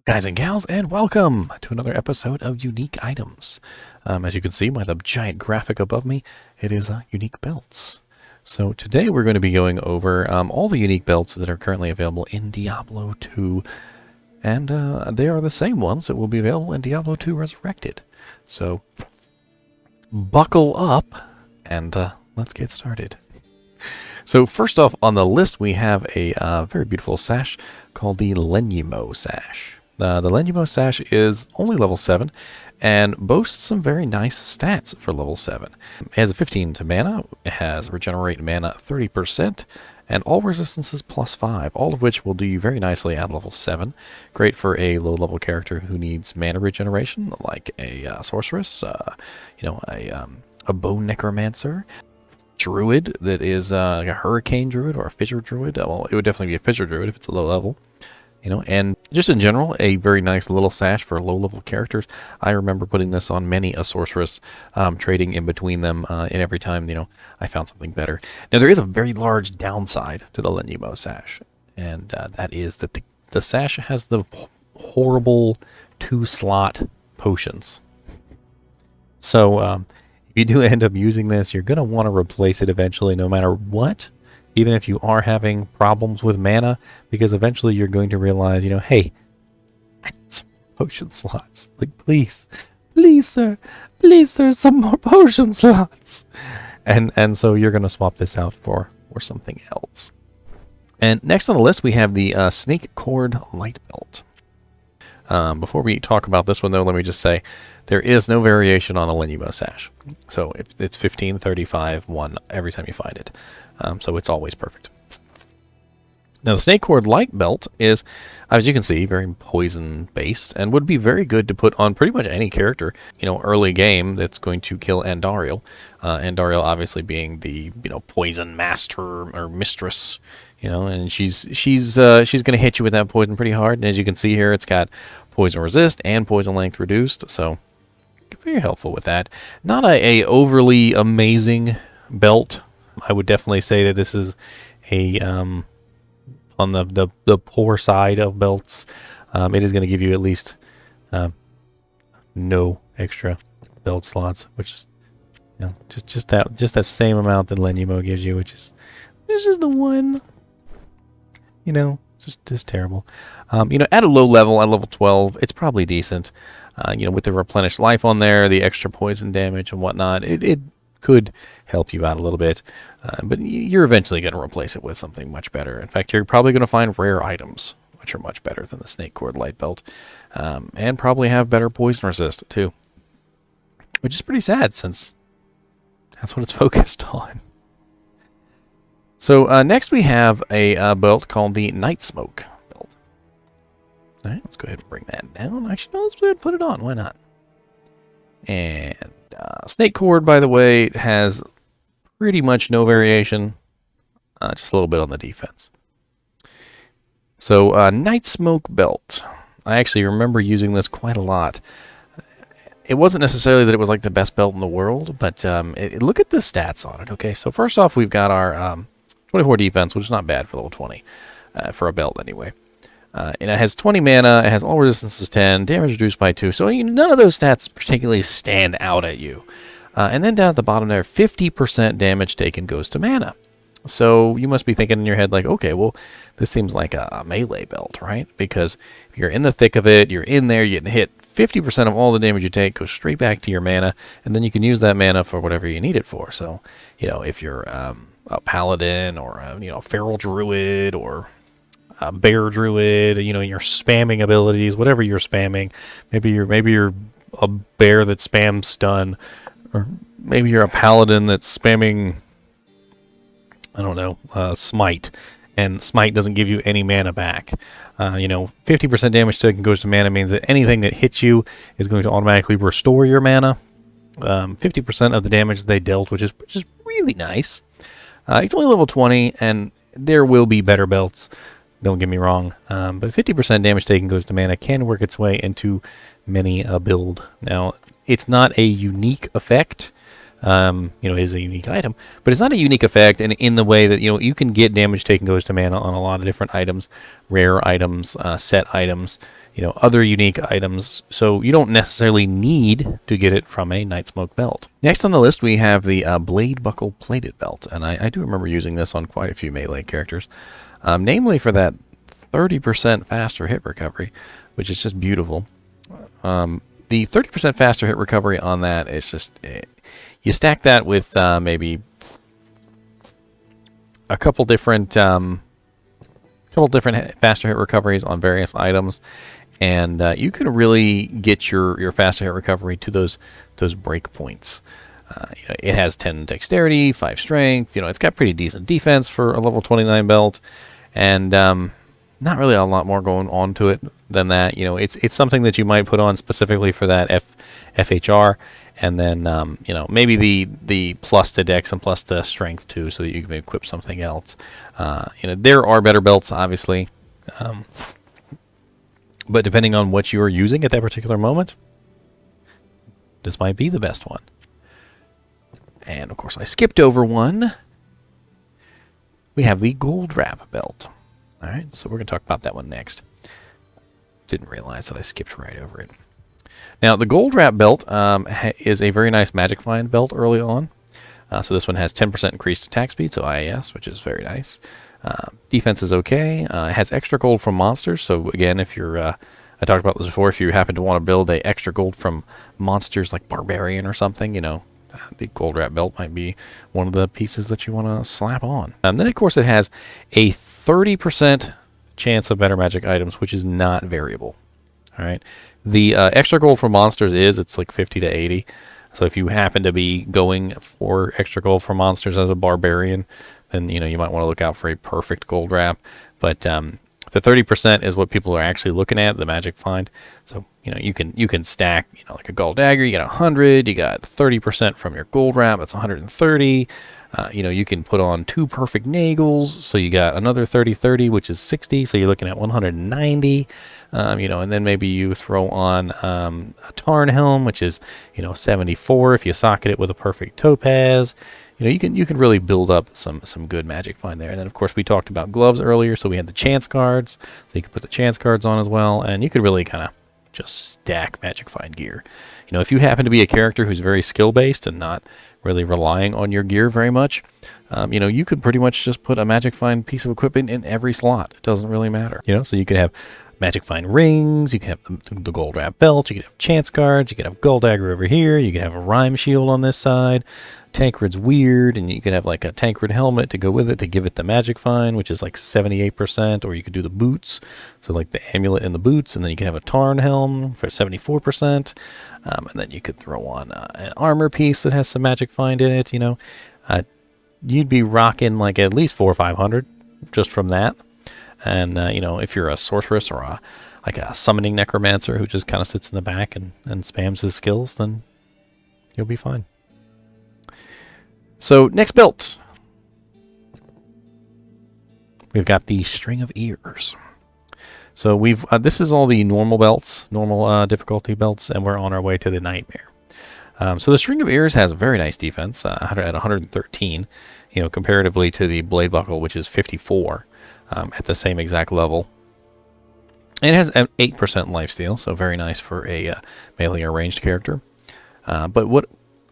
Guys and gals, and welcome to another episode of Unique Items. As you can see by the giant graphic above me, it is unique belts. So today we're going to be going over all the unique belts that are currently available in Diablo 2, and they are the same ones that will be available in Diablo 2 Resurrected. So buckle up, and let's get started. So first off on the list we have a very beautiful sash called the Lenymo sash. The Lenymo sash is only level 7 and boasts some very nice stats for level 7. It has a 15 to mana, it has regenerate mana 30%, and all resistances +5, all of which will do you very nicely at level 7. Great for a low-level character who needs mana regeneration, like a sorceress, a bone necromancer, druid that is like a hurricane druid or a fissure druid. Well, it would definitely be a fissure druid if it's a low level, and just in general, a very nice little sash for low level characters. I remember putting this on many a sorceress, trading in between them, and every time, I found something better. Now, there is a very large downside to the Lenymo sash, and that is that the sash has the horrible 2-slot potions. So, if you do end up using this, you're going to want to replace it eventually no matter what, even if you are having problems with mana, because eventually you're going to realize, hey, I need some potion slots. Like, please, sir, some more potion slots. And so you're going to swap this out for something else. And next on the list, we have the Snakecord Light Belt. Before we talk about this one, though, let me just say there is no variation on the Lenymo sash. So it's 15, 35, 1 every time you find it. So it's always perfect. Now, the Snakecord Light Belt is, as you can see, very poison-based and would be very good to put on pretty much any character, early game that's going to kill Andariel. Andariel obviously being the, poison master or mistress, and she's going to hit you with that poison pretty hard. And as you can see here, it's got poison resist and poison length reduced, so very helpful with that. Not a overly amazing belt. I would definitely say that this is a on the poor side of belts. It is going to give you at least no extra belt slots, which is just that same amount that Lenymo gives you, which is just the one. Just terrible. At a low level, at level 12, it's probably decent. With the replenished life on there, the extra poison damage and whatnot, it could help you out a little bit. But you're eventually going to replace it with something much better. In fact, you're probably going to find rare items, which are much better than the Snakecord Light Belt. And probably have better poison resist, too. Which is pretty sad, since that's what it's focused on. So next we have a belt called the Nightsmoke belt. All right, let's go ahead and bring that down. Actually, no, let's go ahead and put it on. Why not? And Snakecord, by the way, has pretty much no variation, just a little bit on the defense. So Nightsmoke belt. I actually remember using this quite a lot. It wasn't necessarily that it was like the best belt in the world, but look at the stats on it. Okay, so first off, we've got our 24 defense, which is not bad for level 20, for a belt anyway. And it has 20 mana, it has all resistances 10, damage reduced by 2, so none of those stats particularly stand out at you. And then down at the bottom there, 50% damage taken goes to mana. So you must be thinking in your head like, okay, well, this seems like a melee belt, right? Because if you're in the thick of it, you're in there, you get hit, 50% of all the damage you take goes straight back to your mana, and then you can use that mana for whatever you need it for. So, if you're a paladin or a feral druid or a bear druid, your spamming abilities, whatever you're spamming, maybe you're a bear that spams stun, or maybe you're a paladin that's spamming, I don't know, smite, and smite doesn't give you any mana back. 50% damage taken goes to mana means that anything that hits you is going to automatically restore your mana. 50% of the damage they dealt, which is really nice. It's only level 20, and there will be better belts, don't get me wrong. But 50% damage taken goes to mana can work its way into many a build. Now, it's not a unique effect. It is a unique item, but it's not a unique effect in the way that, you can get damage taken goes to mana on a lot of different items, rare items, set items, other unique items, so you don't necessarily need to get it from a Nightsmoke belt. Next on the list, we have the Bladebuckle plated belt, and I do remember using this on quite a few melee characters, namely for that 30% faster hit recovery, which is just beautiful. The 30% faster hit recovery on that is just, you stack that with maybe a couple different faster hit recoveries on various items, and you can really get your faster hit recovery to those break points. It has 10 dexterity, 5 strength. It's got pretty decent defense for a level 29 belt, and not really a lot more going on to it than that. It's something that you might put on specifically for that FHR, and then maybe the plus to dex and plus to strength too, so that you can equip something else. There are better belts, obviously, but depending on what you are using at that particular moment, this might be the best one. And of course, I skipped over one. We have the Goldwrap belt. All right, so we're going to talk about that one next. Didn't realize that I skipped right over it. Now, the Goldwrap belt is a very nice Magic Find belt early on. So this one has 10% increased attack speed, so IAS, which is very nice. Defense is okay. It has extra gold from monsters. So again, if you're, I talked about this before, if you happen to want to build a extra gold from monsters like Barbarian or something, the Goldwrap belt might be one of the pieces that you want to slap on. Then, of course, it has a 30% chance of better magic items, which is not variable. All right. The extra gold for monsters it's like 50 to 80. So if you happen to be going for extra gold for monsters as a barbarian, then you might want to look out for a perfect Goldwrap. But the 30% is what people are actually looking at, the magic find. So you can stack like a gold dagger. You got 100. You got 30% from your Goldwrap. That's 130. You can put on 2 perfect nagels, so you got another 30-30, which is 60, so you're looking at 190. And then maybe you throw on a Tarn Helm, which is 74 if you socket it with a perfect topaz. You can really build up some good magic find there. And then of course we talked about gloves earlier, so we had the chance cards, so you can put the chance cards on as well, and you could really kind of just stack magic find gear. If you happen to be a character who's very skill based and not really relying on your gear very much, you could pretty much just put a magic find piece of equipment in every slot. It doesn't really matter. So you could have magic find rings, you can have the Goldwrap belt, you could have chance cards, you could have gold dagger over here, you could have a rhyme shield on this side. Tancred's weird, and you could have like a Tancred helmet to go with it to give it the magic find, which is like 78%, or you could do the boots, so like the amulet and the boots, and then you can have a Tarn helm for 74%, and then you could throw on an armor piece that has some magic find in it. You'd be rocking like at least 400 or 500 just from that. And if you're a sorceress or like a summoning necromancer who just kind of sits in the back and spams his skills, then you'll be fine. So next belt, we've got the String of Ears. So this is all the normal belts, normal difficulty belts, and we're on our way to the Nightmare. So the String of Ears has a very nice defense at 113, comparatively to the Bladebuckle, which is 54 at the same exact level. And it has an 8% lifesteal, so very nice for a melee or ranged character. But what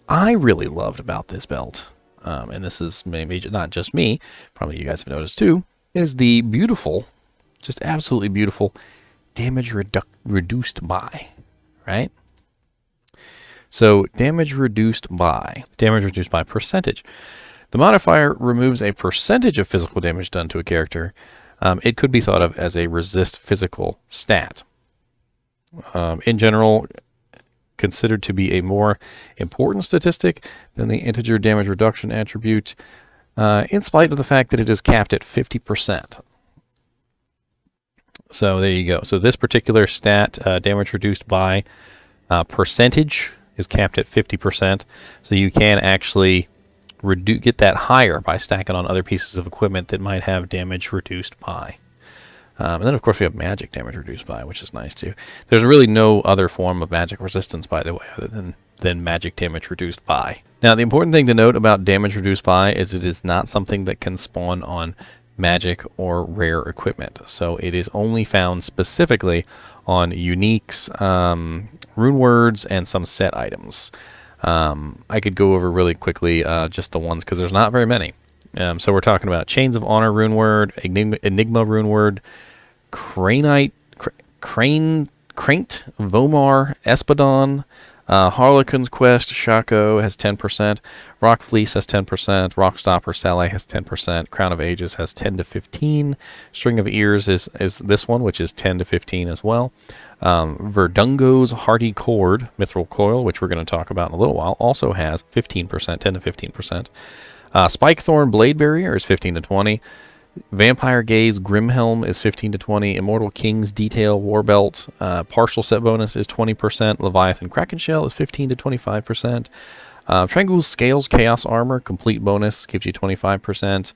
I really loved about this belt, and this is maybe not just me, probably you guys have noticed too, is the beautiful, just absolutely beautiful damage reduced by, right? So damage reduced by percentage. The modifier removes a percentage of physical damage done to a character. It could be thought of as a resist physical stat. In general, considered to be a more important statistic than the integer damage reduction attribute, in spite of the fact that it is capped at 50%. So there you go. So this particular stat, damage reduced by percentage, is capped at 50%. So you can actually get that higher by stacking on other pieces of equipment that might have damage reduced by. And then, of course, we have magic damage reduced by, which is nice, too. There's really no other form of magic resistance, by the way, other than magic damage reduced by. Now, the important thing to note about damage reduced by is it is not something that can spawn on magic, or rare equipment. So it is only found specifically on uniques, rune words, and some set items. I could go over really quickly just the ones because there's not very many. So we're talking about Chains of Honor rune word, Enigma rune word, Craneite, Craint, Vomar, Espadon, Harlequin's Quest, Shaco has 10%, Rock Fleece has 10%, Rockstopper Saleh has 10%, Crown of Ages has 10 to 15, String of Ears is this one, which is 10 to 15 as well. Verdungo's Hearty Cord, Mithril Coil, which we're going to talk about in a little while, also has 15%, 10 to 15%. Spikethorn Blade Barrier is 15 to 20. Vampire Gaze Grimhelm is 15 to 20. Immortal King's Detail Warbelt partial set bonus is 20%. Leviathan Kraken Shell is 15 to 25%. Trangle's Scales Chaos Armor complete bonus gives you 25%.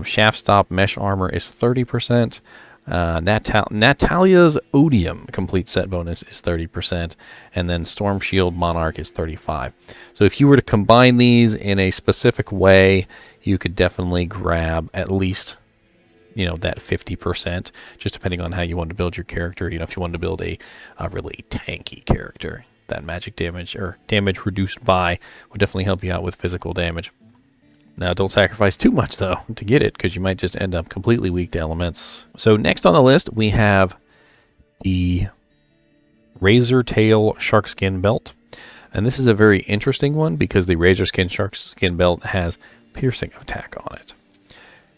Shaft Stop Mesh Armor is 30%. Natalia's Odium complete set bonus is 30%, and then Storm Shield Monarch is 35%. So if you were to combine these in a specific way, you could definitely grab at least, that 50%, just depending on how you want to build your character. If you wanted to build a really tanky character, that magic damage or damage reduced by would definitely help you out with physical damage. Now, don't sacrifice too much, though, to get it, because you might just end up completely weak to elements. So next on the list, we have the Razortail Sharkskin Belt. And this is a very interesting one, because the Sharkskin Belt has piercing attack on it.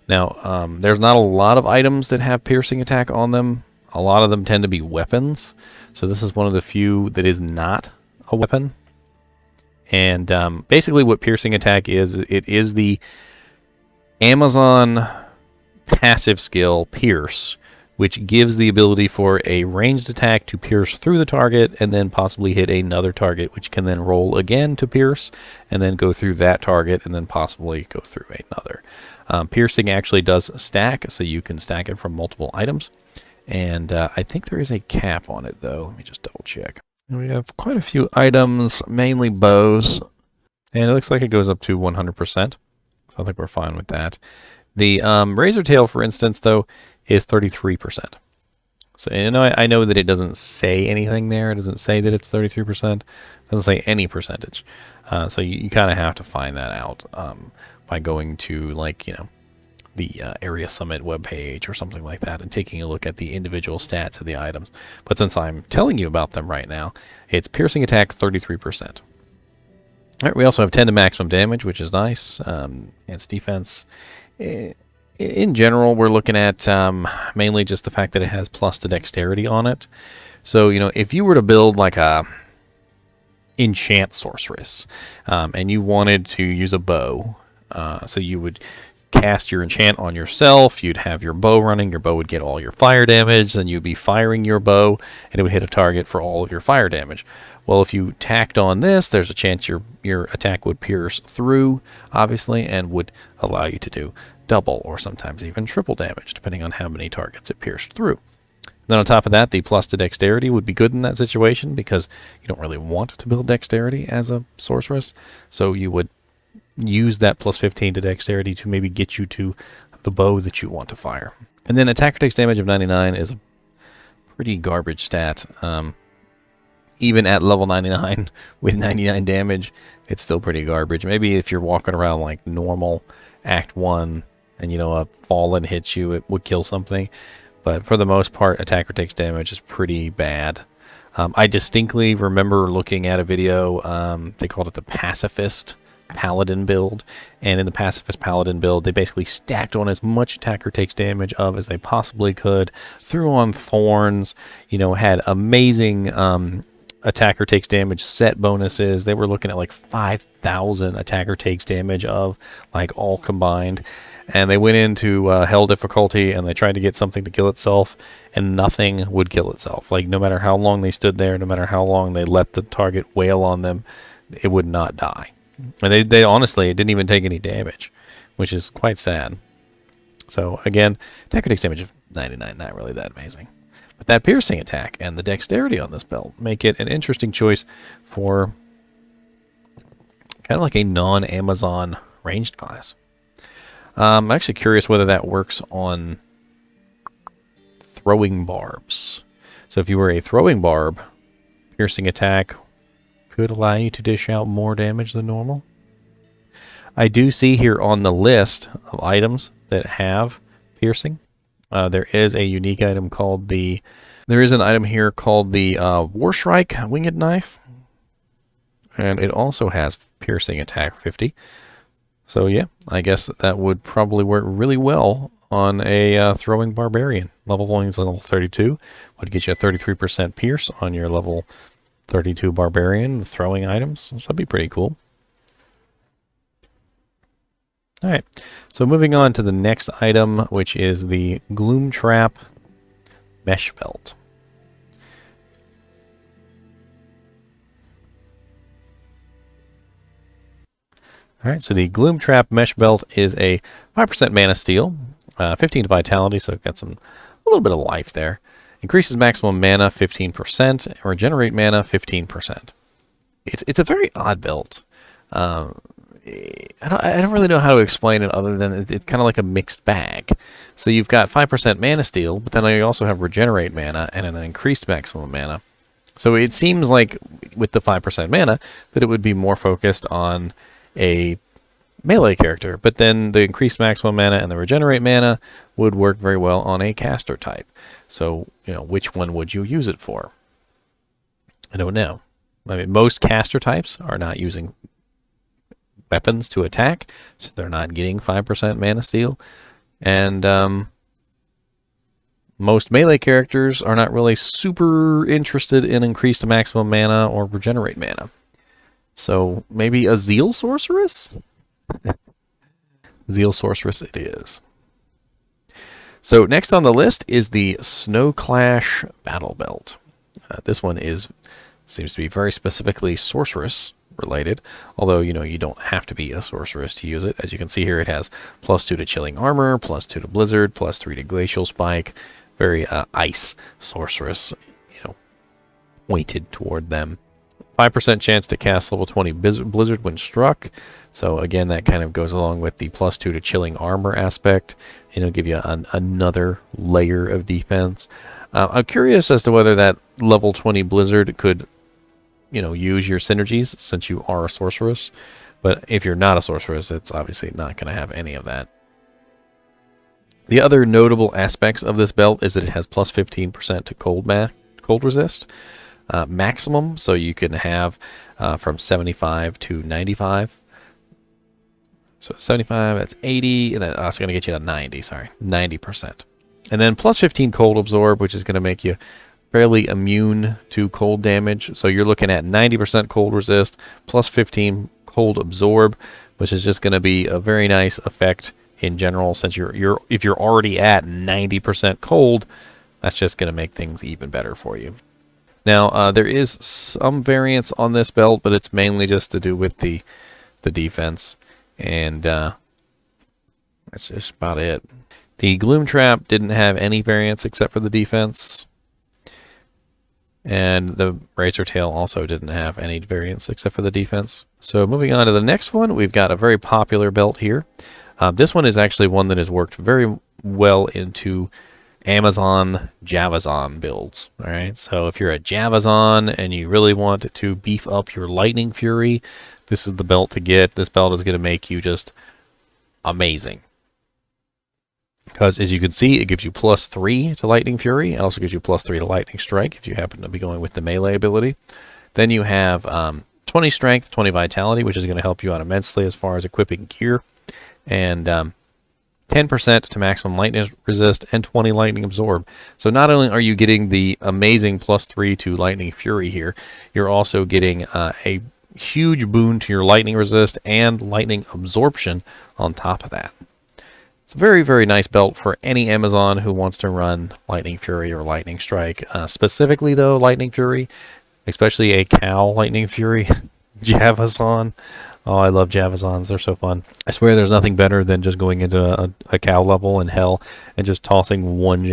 Now, there's not a lot of items that have piercing attack on them. A lot of them tend to be weapons. So this is one of the few that is not a weapon. And basically what piercing attack is, it is the Amazon passive skill, Pierce, which gives the ability for a ranged attack to pierce through the target and then possibly hit another target, which can then roll again to pierce and then go through that target and then possibly go through another. Piercing actually does stack, so you can stack it from multiple items. And I think there is a cap on it, though. Let me just double check. We have quite a few items, mainly bows, and it looks like it goes up to 100%, so I think we're fine with that. The Razortail, for instance, though, is 33%. So I know that it doesn't say anything there. It doesn't say that it's 33%. It doesn't say any percentage. So you kind of have to find that out by going to, the Area Summit webpage or something like that and taking a look at the individual stats of the items. But since I'm telling you about them right now, it's piercing attack 33%. All right, we also have 10 to maximum damage, which is nice. Its defense, in general, we're looking at mainly just the fact that it has plus to dexterity on it. So, if you were to build like a enchant sorceress and you wanted to use a bow, so you would cast your enchant on yourself, you'd have your bow running, your bow would get all your fire damage, then you'd be firing your bow, and it would hit a target for all of your fire damage. Well, if you tacked on this, there's a chance your attack would pierce through, obviously, and would allow you to do double or sometimes even triple damage, depending on how many targets it pierced through. Then on top of that, the plus to dexterity would be good in that situation, because you don't really want to build dexterity as a sorceress, so you would use that plus 15 to dexterity to maybe get you to the bow that you want to fire. And then attacker takes damage of 99 is a pretty garbage stat. Even at level 99 with 99 damage, it's still pretty garbage. Maybe if you're walking around like normal Act 1 and a fallen hits you, it would kill something. But for the most part, attacker takes damage is pretty bad. I distinctly remember looking at a video, they called it the Pacifist Paladin build, and in the Pacifist Paladin build they basically stacked on as much attacker takes damage of as they possibly could, threw on thorns, had amazing attacker takes damage set bonuses. They were looking at like 5,000 attacker takes damage of all combined, and they went into hell difficulty and they tried to get something to kill itself, and nothing would kill itself. No matter how long they stood there, no matter how long they let the target wail on them, it would not die. And they honestly, it didn't even take any damage, which is quite sad. So again, attacker takes damage of 99, not really that amazing. But that piercing attack and the dexterity on this belt make it an interesting choice for kind of like a non-Amazon ranged class. I'm actually curious whether that works on throwing barbs. So if you were a throwing barb, piercing attack could allow you to dish out more damage than normal. I do see here on the list of items that have piercing, there is a unique item called the... There is an item here called the Warstrike Winged Knife. And it also has piercing attack 50. So yeah, I guess that would probably work really well on a throwing barbarian. Level 1 is level 32. Would get you a 33% pierce on your level 32 barbarian throwing items. So that'd be pretty cool. Alright, so moving on to the next item, which is the Gloom Trap Mesh Belt. Alright, so the Gloom Trap Mesh Belt is a 5% mana steal, 15 to vitality, so got a little bit of life there. Increases maximum mana 15%, regenerate mana 15%. It's a very odd belt. I don't really know how to explain it other than it's kind of like a mixed bag. So you've got 5% mana steal, but then you also have regenerate mana and an increased maximum mana. So it seems like with the 5% mana that it would be more focused on a melee character, but then the increased maximum mana and the regenerate mana would work very well on a caster type. So, you know, which one would you use it for? I don't know. I mean, most caster types are not using weapons to attack, so they're not getting 5% mana steal. And most melee characters are not really super interested in increased maximum mana or regenerate mana. So maybe a Zeal Sorceress? Zeal Sorceress it is. So next on the list is the Snowclash Battle Belt. This one seems to be very specifically sorceress related, although you don't have to be a sorceress to use it. As you can see here, it has +2 to chilling armor, +2 to blizzard, +3 to glacial spike. Very ice sorceress, pointed toward them. 5% chance to cast level 20 blizzard when struck. So again, that kind of goes along with the +2 to chilling armor aspect. It'll give you another layer of defense. I'm curious as to whether that level 20 blizzard could, use your synergies since you are a sorceress. But if you're not a sorceress, it's obviously not going to have any of that. The other notable aspects of this belt is that it has +15% to cold resist. Maximum, so you can have from 75 to 95. So 75, that's 80, and then that's going to get you to 90, 90%. And then +15 cold absorb, which is going to make you fairly immune to cold damage. So you're looking at 90% cold resist, +15 cold absorb, which is just going to be a very nice effect in general, since if you're already at 90% cold, that's just going to make things even better for you. Now, there is some variance on this belt, but it's mainly just to do with the defense, and that's just about it. The Gloom Trap didn't have any variance except for the defense, and the Razortail also didn't have any variance except for the defense. So moving on to the next one, we've got a very popular belt here. This one is actually one that has worked very well into Amazon Javazon builds. All right, so if you're a Javazon and you really want to beef up your Lightning Fury, this is the belt to get. This belt is going to make you just amazing. Because as you can see, it gives you +3 to Lightning Fury. It also gives you +3 to Lightning Strike if you happen to be going with the melee ability. Then you have 20 Strength, 20 Vitality, which is going to help you out immensely as far as equipping gear. And 10% to maximum lightning resist, and 20 lightning absorb. So not only are you getting the amazing +3 to lightning fury here, you're also getting a huge boon to your lightning resist and lightning absorption on top of that. It's a very, very nice belt for any Amazon who wants to run Lightning Fury or Lightning Strike. Specifically, though, Lightning Fury, especially a cow Lightning Fury, Javazon. Oh, I love Javazons. They're so fun. I swear there's nothing better than just going into a cow level in hell and just tossing one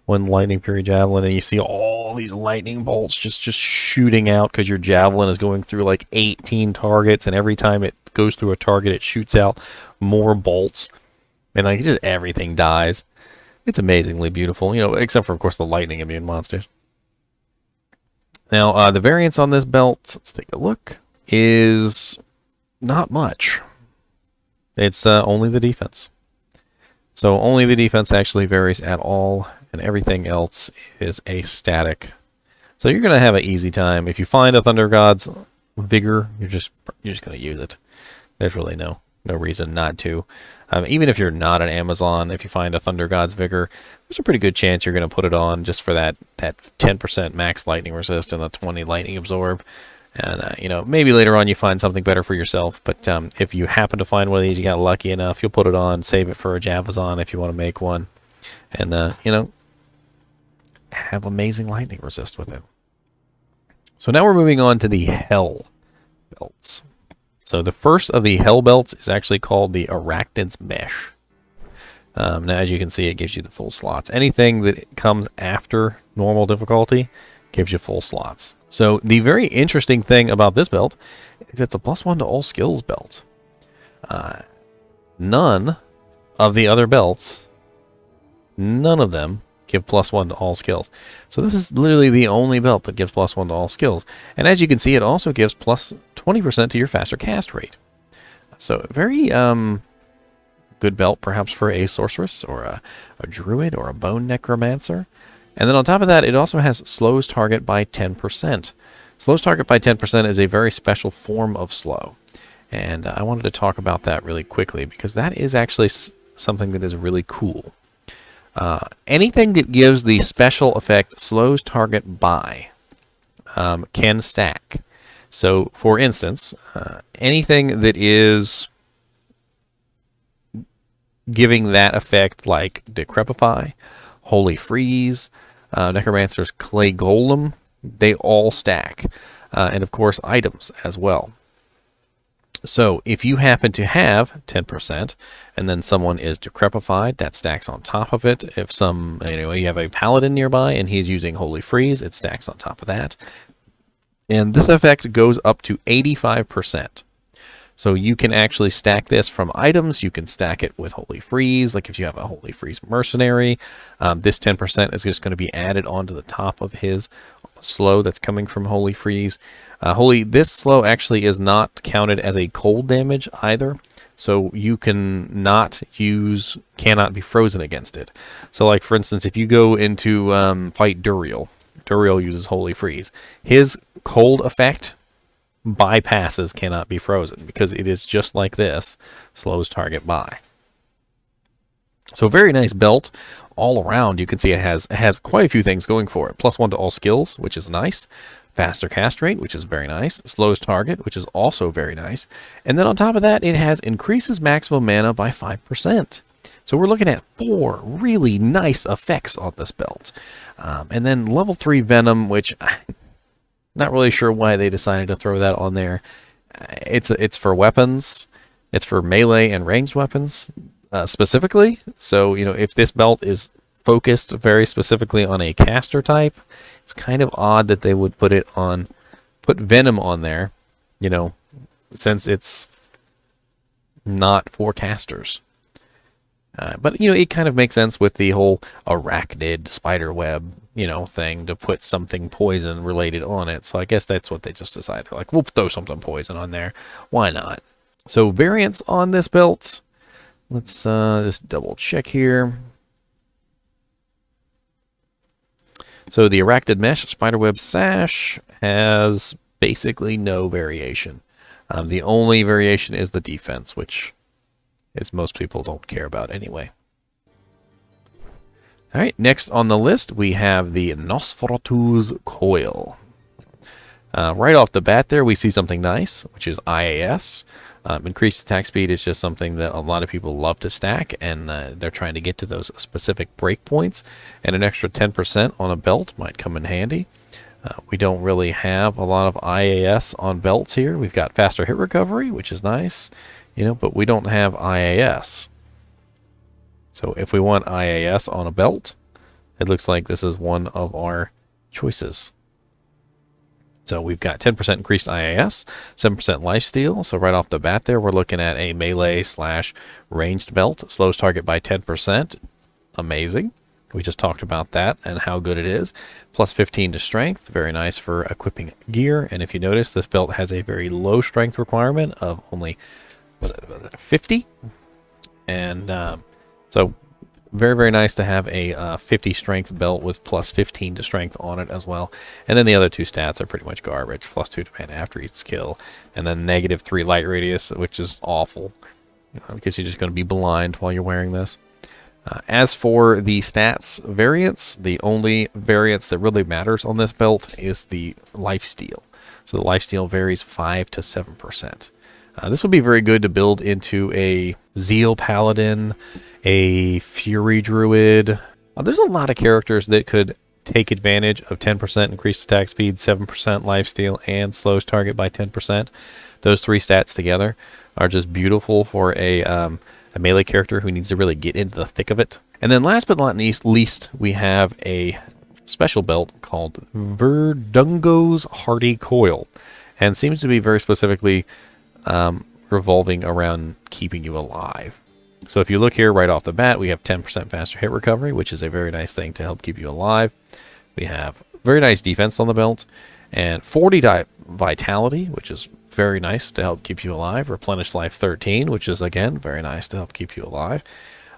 Lightning Fury javelin, and you see all these lightning bolts just shooting out because your javelin is going through like 18 targets, and every time it goes through a target, it shoots out more bolts. And like just everything dies. It's amazingly beautiful, you know, except for of course the lightning immune monsters. Now the variance on this belt, let's take a look, is not much. It's only the defense. So only the defense actually varies at all, and everything else is a static. So you're going to have an easy time. If you find a Thundergod's Vigor, you're just going to use it. There's really no reason not to. Even if you're not an Amazon, if you find a Thundergod's Vigor, there's a pretty good chance you're going to put it on just for that 10% max lightning resist and the 20 lightning absorb. And, you know, maybe later on you find something better for yourself. But if you happen to find one of these, you got lucky enough, you'll put it on, save it for a Javazon if you want to make one. And, you know, have amazing lightning resist with it. So now we're moving on to the Hell belts. So the first of the Hell belts is actually called the Arachnid's Mesh. Now, as you can see, it gives you the full slots. Anything that comes after normal difficulty gives you full slots. So the very interesting thing about this belt is it's a +1 to all skills belt. None of the other belts, none of them give +1 to all skills. So this is literally the only belt that gives +1 to all skills. And as you can see, it also gives plus 20% to your faster cast rate. So very good belt perhaps for a sorceress or a druid or a bone necromancer. And then on top of that, it also has slows target by 10%. Slows target by 10% is a very special form of slow. And I wanted to talk about that really quickly because that is actually something that is really cool. Anything that gives the special effect slows target by can stack. So, for instance, anything that is giving that effect like Decrepify, Holy Freeze, Necromancer's Clay Golem, they all stack. And of course, items as well. So if you happen to have 10% and then someone is Decrepified, that stacks on top of it. If you have a Paladin nearby and he's using Holy Freeze, it stacks on top of that. And this effect goes up to 85%. So you can actually stack this from items. You can stack it with Holy Freeze. Like if you have a Holy Freeze Mercenary, this 10% is just going to be added onto the top of his slow that's coming from Holy Freeze. This slow actually is not counted as a cold damage either. So you cannot be frozen against it. So like for instance, if you go into fight Duriel uses Holy Freeze. His cold effect bypasses cannot be frozen because it is just like this, slows target by. So very nice belt all around. You can see it has quite a few things going for it. +1 to all skills, which is nice. Faster cast rate, which is very nice. Slows target, which is also very nice. And then on top of that, it has increases maximum mana by 5%. So we're looking at 4 really nice effects on this belt. And then level 3 Venom, which not really sure why they decided to throw that on there. It's for weapons. It's for melee and ranged weapons specifically. So, you know, if this belt is focused very specifically on a caster type, it's kind of odd that they would put Venom on there, you know, since it's not for casters. But, you know, it kind of makes sense with the whole arachnid spider web, you know, thing to put something poison related on it. So I guess that's what they just decided. They're like, we'll throw something poison on there. Why not? So variants on this belt. Let's just double check here. So the Arachnid Mesh Spiderweb Sash has basically no variation. The only variation is the defense, which most people don't care about anyway. All right, next on the list, we have the Nosferatu's Coil. Right off the bat there, we see something nice, which is IAS. Increased attack speed is just something that a lot of people love to stack, and they're trying to get to those specific breakpoints. And an extra 10% on a belt might come in handy. We don't really have a lot of IAS on belts here. We've got faster hit recovery, which is nice, you know, but we don't have IAS. So if we want IAS on a belt, it looks like this is one of our choices. So we've got 10% increased IAS, 7% lifesteal. So right off the bat there, we're looking at a melee slash ranged belt. Slows target by 10%. Amazing. We just talked about that and how good it is. Plus 15 to strength. Very nice for equipping gear. And if you notice, this belt has a very low strength requirement of only 50. And so very, very nice to have a 50 strength belt with plus 15 to strength on it as well. And then the other two stats are pretty much garbage. Plus 2 to mana after each kill. And then -3 light radius, which is awful. Because you're just going to be blind while you're wearing this. As for the stats variance, the only variance that really matters on this belt is the lifesteal. So the lifesteal varies 5 to 7%. This would be very good to build into a Zeal Paladin, a Fury Druid. There's a lot of characters that could take advantage of 10% increased attack speed, 7% lifesteal, and slows target by 10%. Those three stats together are just beautiful for a melee character who needs to really get into the thick of it. And then last but not least, we have a special belt called Verdungo's Hearty Coil. And seems to be very specifically revolving around keeping you alive. So if you look here right off the bat, we have 10% faster hit recovery, which is a very nice thing to help keep you alive. We have very nice defense on the belt, and 40 vitality, which is very nice to help keep you alive. Replenish life 13, which is, again, very nice to help keep you alive.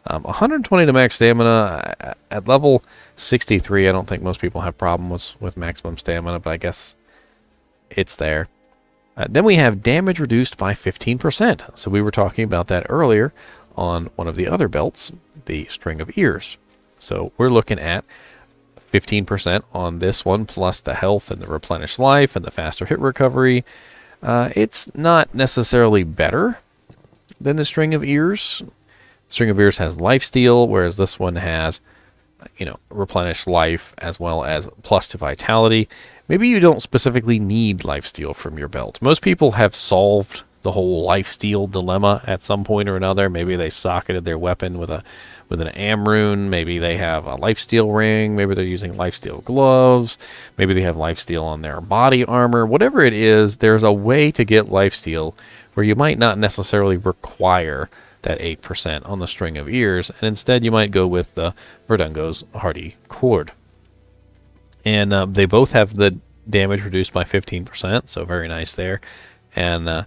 120 to max stamina. At level 63, I don't think most people have problems with maximum stamina, but I guess it's there. Then we have damage reduced by 15%. So we were talking about that earlier on one of the other belts, the String of Ears. So we're looking at 15% on this one, plus the health and the replenished life and the faster hit recovery. It's not necessarily better than the String of Ears. String of Ears has lifesteal, whereas this one has, replenished life as well as plus to vitality. Maybe you don't specifically need lifesteal from your belt. Most people have solved the whole lifesteal dilemma at some point or another. Maybe they socketed their weapon with an Amrune. Maybe they have a lifesteal ring. Maybe they're using lifesteal gloves. Maybe they have lifesteal on their body armor. Whatever it is, there's a way to get lifesteal where you might not necessarily require that 8% on the String of Ears, and instead you might go with the Verdungo's Hearty Cord. And they both have the damage reduced by 15%, so very nice there. And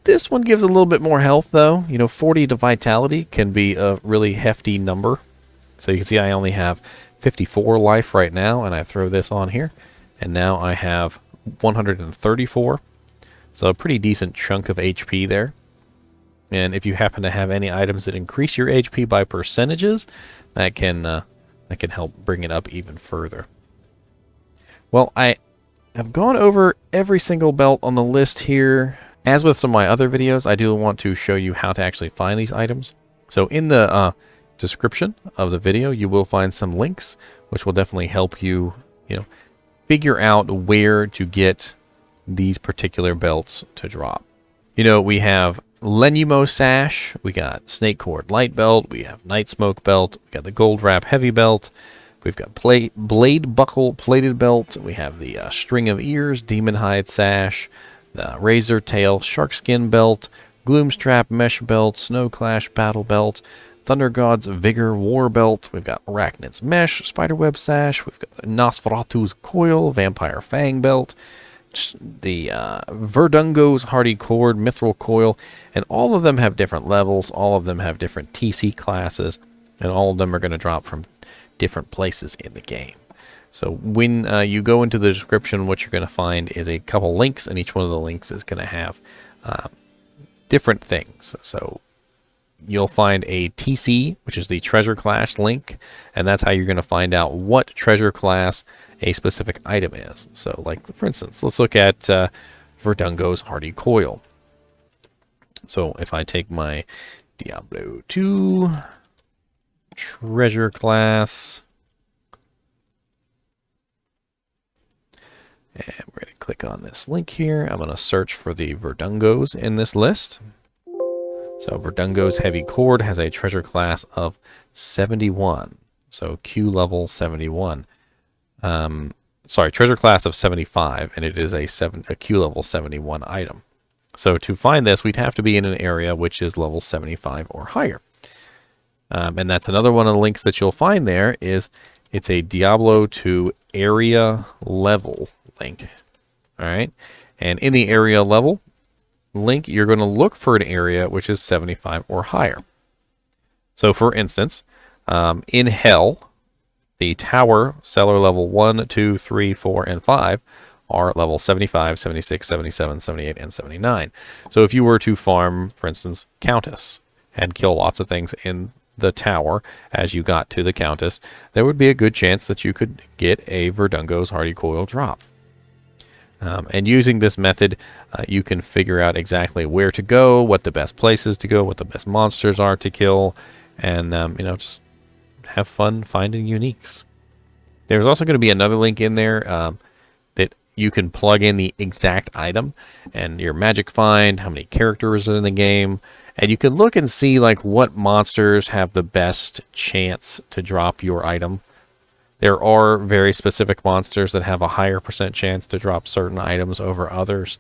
this one gives a little bit more health, though. 40 to vitality can be a really hefty number. So you can see I only have 54 life right now, and I throw this on here, and now I have 134. So a pretty decent chunk of HP there. And if you happen to have any items that increase your HP by percentages, that can help bring it up even further. Well, I have gone over every single belt on the list here. As with some of my other videos, I do want to show you how to actually find these items. So in the description of the video, you will find some links, which will definitely help you, figure out where to get these particular belts to drop. We have Lenymo sash, we got Snakecord light belt, we have Nightsmoke belt, we got the Goldwrap heavy belt, we've got Bladebuckle plated belt, we have the String of Ears demon hide sash, the Razortail sharkskin belt, Gloom's trap mesh belt, Snowclash battle belt, Thundergod's Vigor war belt, we've got Arachnid's mesh spiderweb sash, we've got Nosferatu's Coil vampire fang belt, the Verdungo's Hearty Cord, Mithril Coil, and all of them have different levels, all of them have different TC classes, and all of them are going to drop from different places in the game. So when you go into the description, what you're going to find is a couple links, and each one of the links is going to have different things. So you'll find a TC, which is the treasure class link, and that's how you're going to find out what treasure class a specific item is. So, like, for instance, let's look at Verdungo's Hearty Coil. So if I take my Diablo II treasure class, and we're going to click on this link here. I'm going to search for the Verdungos in this list. So Verdungo's Heavy Cord has a treasure class of 71. So Qlvl 71. treasure class of 75, and it is a Q level 71 item. So to find this, we'd have to be in an area which is level 75 or higher. And that's another one of the links that you'll find there is it's a Diablo II area level link. All right. And in the area level link, you're going to look for an area which is 75 or higher. So for instance, in Hell, the tower cellar level 1, 2, 3, 4, and 5 are level 75, 76, 77, 78, and 79. So if you were to farm, for instance, Countess and kill lots of things in the tower as you got to the Countess, there would be a good chance that you could get a Verdungo's Hearty Coil drop. And using this method, you can figure out exactly where to go, what the best places to go, what the best monsters are to kill, and just have fun finding uniques. There's also going to be another link in there that you can plug in the exact item and your magic find, how many characters are in the game, and you can look and see like what monsters have the best chance to drop your item. There are very specific monsters that have a higher % chance to drop certain items over others.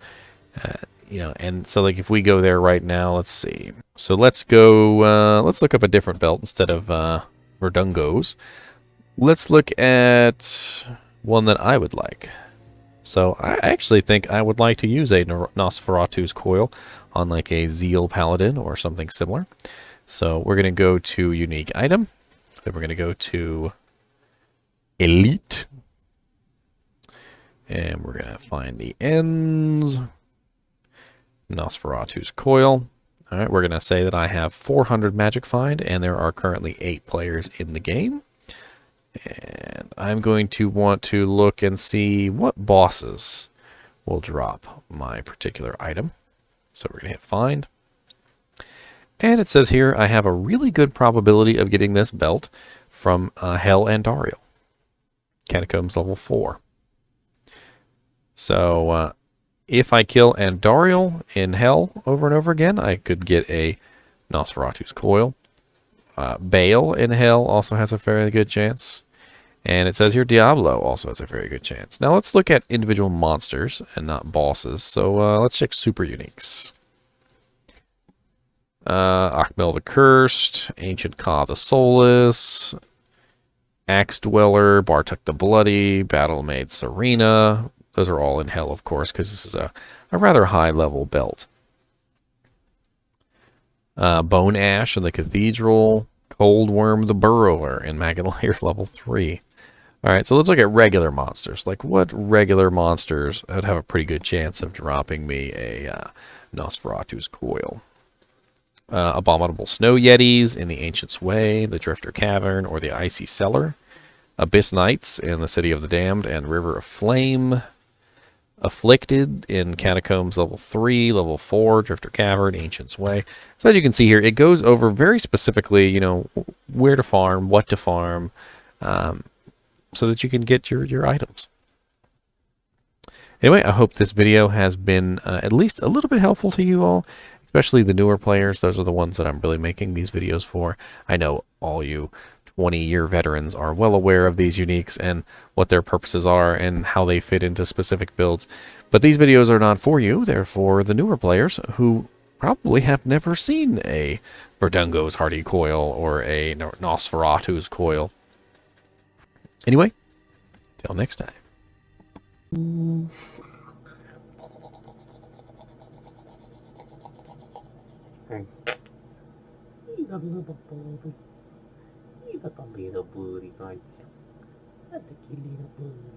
And so like if we go there right now, let's see. So let's go, let's look up a different belt instead of Verdungos. Let's look at one that I would like. So I actually think I would like to use a Nosferatu's Coil on like a Zeal Paladin or something similar. So we're going to go to Unique Item. Then we're going to go to Elite. And we're going to find the ends. Nosferatu's Coil. All right, we're going to say that I have 400 magic find, and there are currently 8 players in the game. And I'm going to want to look and see what bosses will drop my particular item. So we're going to hit find. And it says here I have a really good probability of getting this belt from Hell and Dariel. Catacombs level 4. So if I kill Andariel in Hell over and over again, I could get a Nosferatu's Coil. Baal in Hell also has a fairly good chance. And it says here Diablo also has a very good chance. Now let's look at individual monsters and not bosses. So let's check super uniques. Qlvl the Cursed, Ancient Ka the Soulless, Axe Dweller, Bartuk the Bloody, Battle Maid Serena. Those are all in Hell, of course, because this is a rather high-level belt. Bone Ash in the Cathedral, Cold Worm the Burrower in Magalire's level 3. All right, so let's look at regular monsters. Like, what regular monsters would have a pretty good chance of dropping me a Nosferatu's Coil? Abominable Snow Yetis in the Ancient's Way, the Drifter Cavern, or the Icy Cellar. Abyss Knights in the City of the Damned and River of Flame. Afflicted in Catacombs level 3, level 4, Drifter Cavern, Ancient's Way. So as you can see here, it goes over very specifically, where to farm, what to farm, so that you can get your items. Anyway, I hope this video has been at least a little bit helpful to you all, especially the newer players. Those are the ones that I'm really making these videos for. I know all you 20-year veterans are well aware of these uniques and what their purposes are and how they fit into specific builds. But these videos are not for you. They're for the newer players who probably have never seen a Verdungo's Hearty Coil or a Nosferatu's Coil. Anyway, till next time. Got the little booties, aren't you? Got the cute little booties.